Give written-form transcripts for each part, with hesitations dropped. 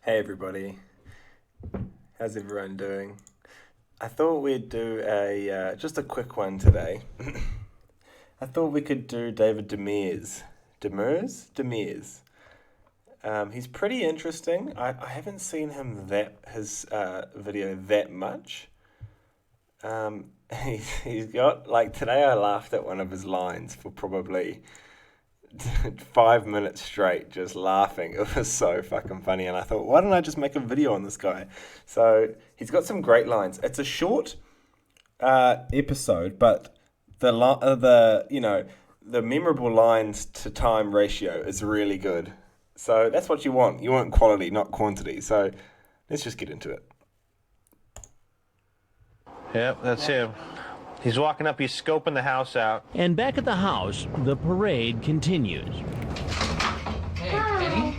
Hey everybody, how's everyone doing? I thought we'd do a just a quick one today. I thought we could do David Demers. Demers. He's pretty interesting. I haven't seen his video that much. He's got like today. I laughed at one of his lines for probably 5 minutes straight, just laughing. It was so fucking funny, and I thought, why don't I just make a video on this guy? So he's got some great lines. It's a short episode, but the memorable lines to time ratio is really good. So that's what you want. You want quality, not quantity. So let's just get into it. Yep, that's him. He's walking up, he's scoping the house out. And back at the house, the parade continues. Hey, Eddie.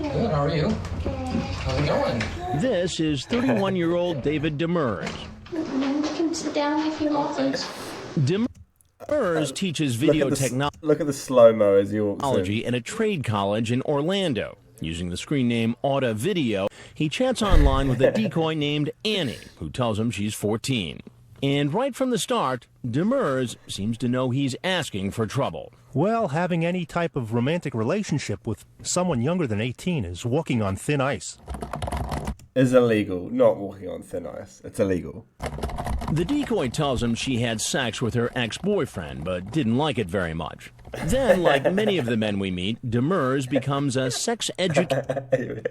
Good, how are you? How's it going? This is 31-year-old David Demers. You can sit down if you want. Thanks. Demers teaches video Look at the slow-mo as you walk in. technology at a trade college in Orlando. Using the screen name Auto Video, he chats online with a decoy named Annie, who tells him she's 14. And right from the start, Demers seems to know he's asking for trouble. Well, having any type of romantic relationship with someone younger than 18 is walking on thin ice. Is illegal. Not walking on thin ice. It's illegal. The decoy tells him she had sex with her ex-boyfriend, but didn't like it very much. Then, like many of the men we meet, Demers becomes a sex education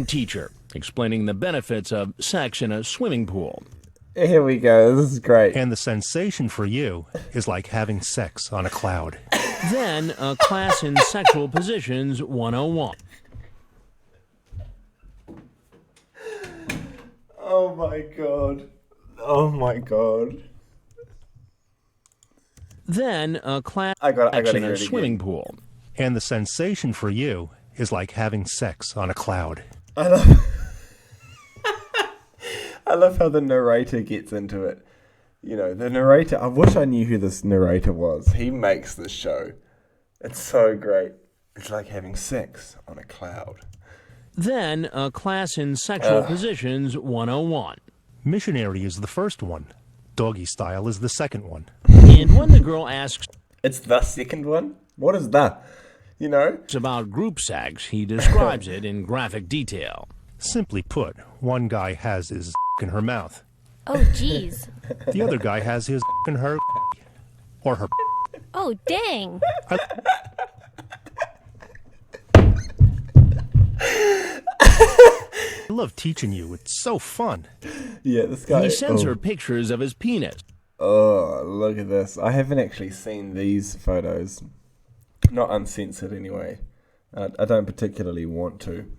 teacher, explaining the benefits of sex in a swimming pool. Here we go. This is great. And the sensation for you is like having sex on a cloud. Then, a class in sexual positions 101. Oh my god. Oh my god. Then, a class I gotta in hear a it swimming again. pool. And the sensation for you is like having sex on a cloud. I love how the narrator gets into it. You know, the narrator, I wish I knew who this narrator was. He makes this show. It's so great. It's like having sex on a cloud. Then, a class in sexual positions 101. Missionary is the first one. Doggy style is the second one. And when the girl asks It's the second one? What is that? You know? about group sex, he describes it in graphic detail. Simply put, one guy has his in her mouth. Oh, jeez. The other guy has his in her or her. Oh, dang. I love teaching you. It's so fun. Yeah, this guy. He sends her pictures of his penis. Oh, look at this. I haven't actually seen these photos. Not uncensored anyway. I don't particularly want to.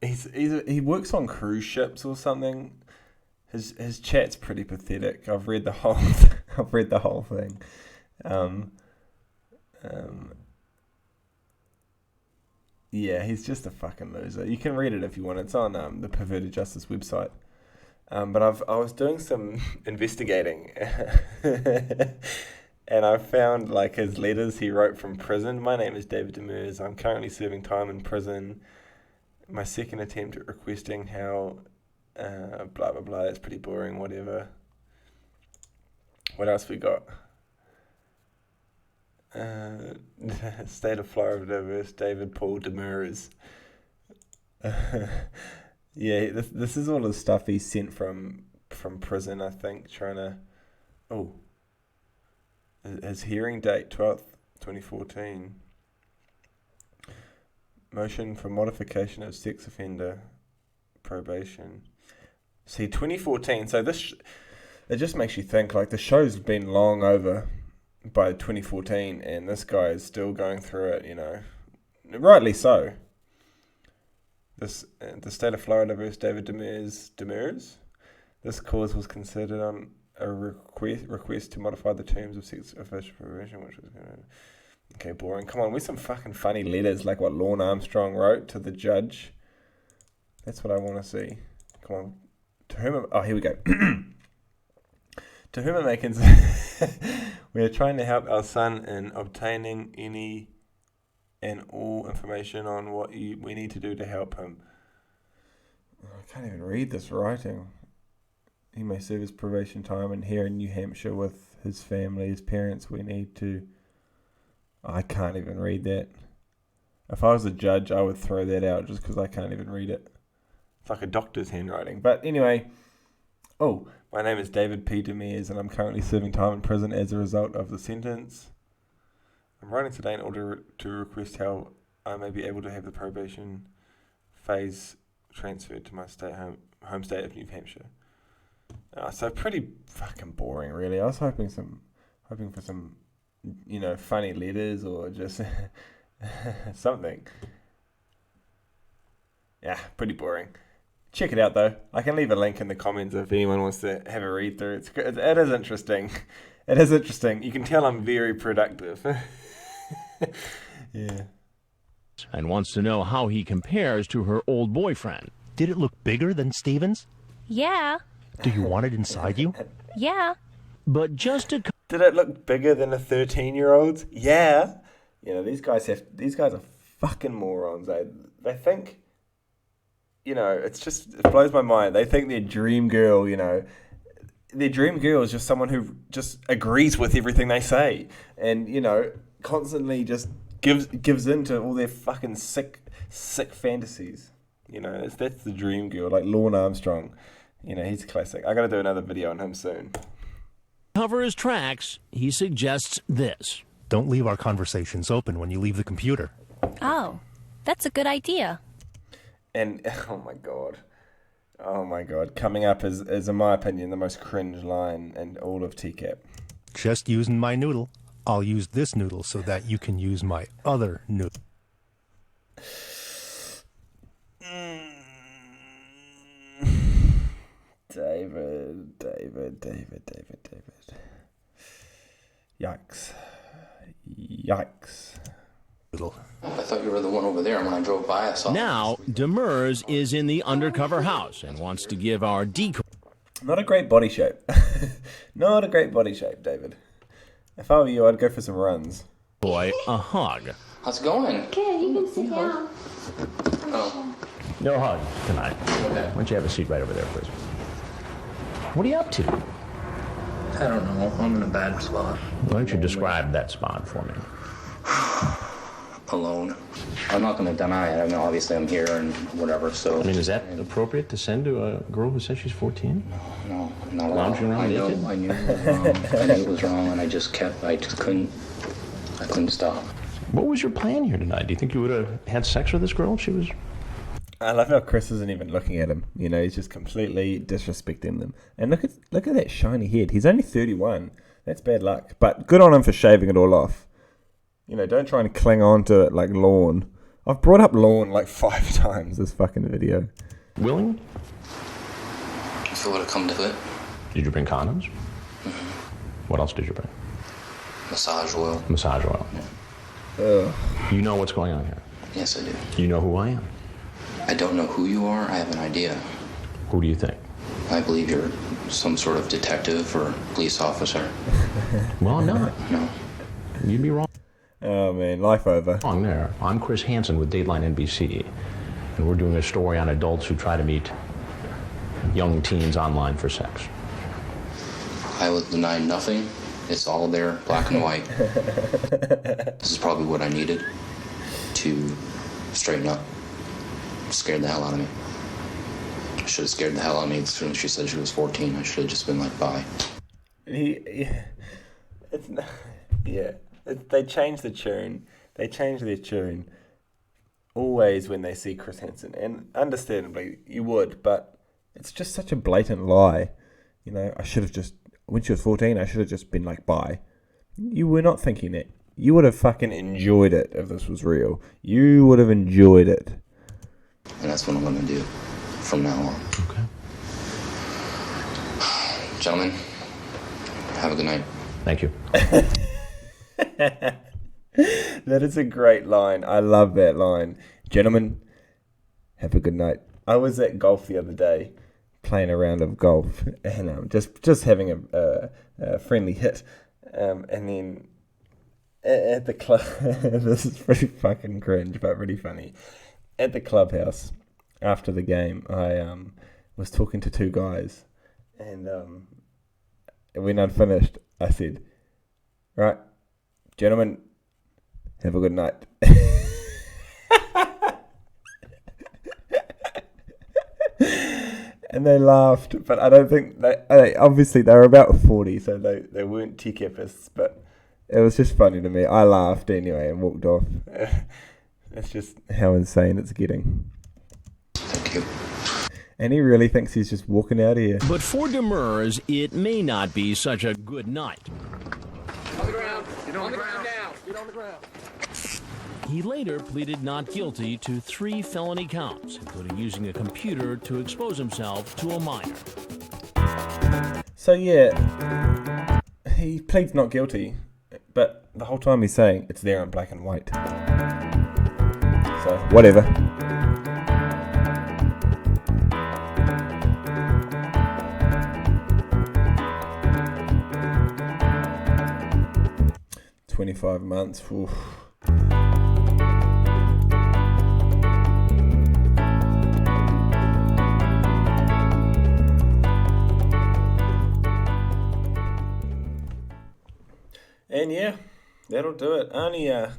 He works on cruise ships or something. His chat's pretty pathetic. I've read the whole thing. Yeah, he's just a fucking loser. You can read it if you want. It's on the Perverted Justice website. But I was doing some investigating, and I found like his letters he wrote from prison. My name is David Demers. I'm currently serving time in prison. My second attempt at requesting how, blah blah blah. That's pretty boring. Whatever. What else we got? State of Florida versus David Paul Demers. Yeah, this is all the stuff he sent from prison, I think, trying to... Oh. His hearing date, 12th, 2014. Motion for modification of sex offender probation. See, 2014, so this... It just makes you think, like, the show's been long over by 2014, and this guy is still going through it, you know. Rightly so. The state of Florida versus David Demers. This cause was considered on a request to modify the terms of sex offender probation, which was going to... Okay, boring. Come on, with some fucking funny letters like what Lorne Armstrong wrote to the judge. That's what I want to see. Come on. To whom... Oh, here we go. To whom it may concern... We are trying to help our son in obtaining any and all information on what we need to do to help him. I can't even read this writing. He may serve his probation time in here in New Hampshire with his family, his parents. We need to... I can't even read that. If I was a judge, I would throw that out just because I can't even read it. It's like a doctor's handwriting. But anyway, my name is David P. Demers, and I'm currently serving time in prison as a result of the sentence. I'm writing today in order to request how I may be able to have the probation phase transferred to my home state of New Hampshire. So pretty fucking boring, really. I was hoping for some, funny letters or just something. Yeah, pretty boring. Check it out though. I can leave a link in the comments if anyone wants to have a read through. It is interesting. It is interesting. You can tell I'm very productive. Yeah. And wants to know how he compares to her old boyfriend. Did it look bigger than Steven's? Yeah. Do you want it inside you? Yeah. But just to Did it look bigger than a 13-year-old's? Yeah. These guys are fucking morons. They think, it blows my mind. They think their dream girl, their dream girl is just someone who just agrees with everything they say and, constantly just gives in to all their fucking sick fantasies. That's the dream girl, like Lorne Armstrong. He's a classic. I got to do another video on him soon. cover his tracks, he suggests this. Don't leave our conversations open when you leave the computer. Oh, that's a good idea. And, oh my god, coming up is in my opinion, the most cringe line in all of TCAP. Just using my noodle. I'll use this noodle so that you can use my other noodle. David. Yikes. I thought you were the one over there, and when I drove by, I saw... Now, Demers is in the undercover house and wants to give our decoy... Not a great body shape. Not a great body shape, David. If I were you, I'd go for some runs. ...a hug. How's it going? Good, you can sit down. Oh. No hug tonight. Okay. Why don't you have a seat right over there, please? What are you up to? I don't know. I'm in a bad spot. Why don't you describe that spot for me? Alone. I'm not going to deny it. I mean, obviously I'm here and whatever, so... I mean, is that appropriate to send to a girl who says she's 14? No, not at all. Lounging around naked? I knew it was wrong. I knew it was wrong, and I just couldn't stop. What was your plan here tonight? Do you think you would have had sex with this girl if she was... I love how Chris isn't even looking at him. He's just completely disrespecting them. And look at that shiny head. He's only 31. That's bad luck. But good on him for shaving it all off. Don't try and cling on to it like Lorne. I've brought up Lorne like 5 times this fucking video. Willing? If it would have come to it. Did you bring condoms? Mm-hmm. What else did you bring? Massage oil. Massage oil. Ugh. You know what's going on here. Yes, I do. You know who I am. I don't know who you are. I have an idea. Who do you think? I believe you're some sort of detective or police officer. Well, I'm not. No. You'd be wrong. Oh man, life over. Wrong there. I'm Chris Hansen with Dateline NBC, and we're doing a story on adults who try to meet young teens online for sex. I will deny nothing. It's all there, black and white. This is probably what I needed to straighten up. Scared the hell out of me. I should have scared the hell out of me as soon as she said she was 14. I should have just been like, bye. They change the tune. They change their tune always when they see Chris Hansen. And understandably, you would, but it's just such a blatant lie. I should have just, when she was 14, I should have just been like, bye. You were not thinking that. You would have fucking enjoyed it if this was real. You would have enjoyed it. And that's what I'm going to do from now on. Okay. Gentlemen, have a good night. Thank you. That is a great line. I love that line. Gentlemen, have a good night. I was at golf the other day, playing a round of golf, and just having a friendly hit. And then at the club. This is pretty fucking cringe, but really funny. At the clubhouse after the game, I was talking to two guys, and when I'd finished, I said, "Right, gentlemen, have a good night." And they laughed, but I don't think obviously they were about 40, so they weren't TCAPists, but it was just funny to me. I laughed anyway and walked off. That's just how insane it's getting. Thank you. And he really thinks he's just walking out of here. But for Demers, it may not be such a good night. On the ground. Get on the ground now. Get on the ground. He later pleaded not guilty to 3 felony counts, including using a computer to expose himself to a minor. So yeah, he pleads not guilty, but the whole time he's saying it's there in black and white. So whatever. $25 months. Oof. And yeah, that'll do it. Only I'll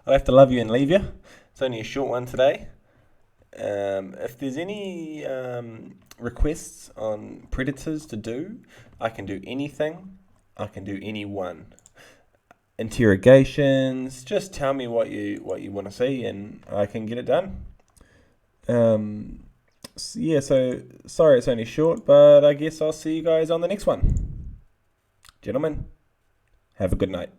have to love you and leave you. It's only a short one today. If there's any requests on predators to do, I can do anything. I can do anyone. Interrogations. Just tell me what you want to see, and I can get it done. So sorry it's only short, but I guess I'll see you guys on the next one. Gentlemen, have a good night.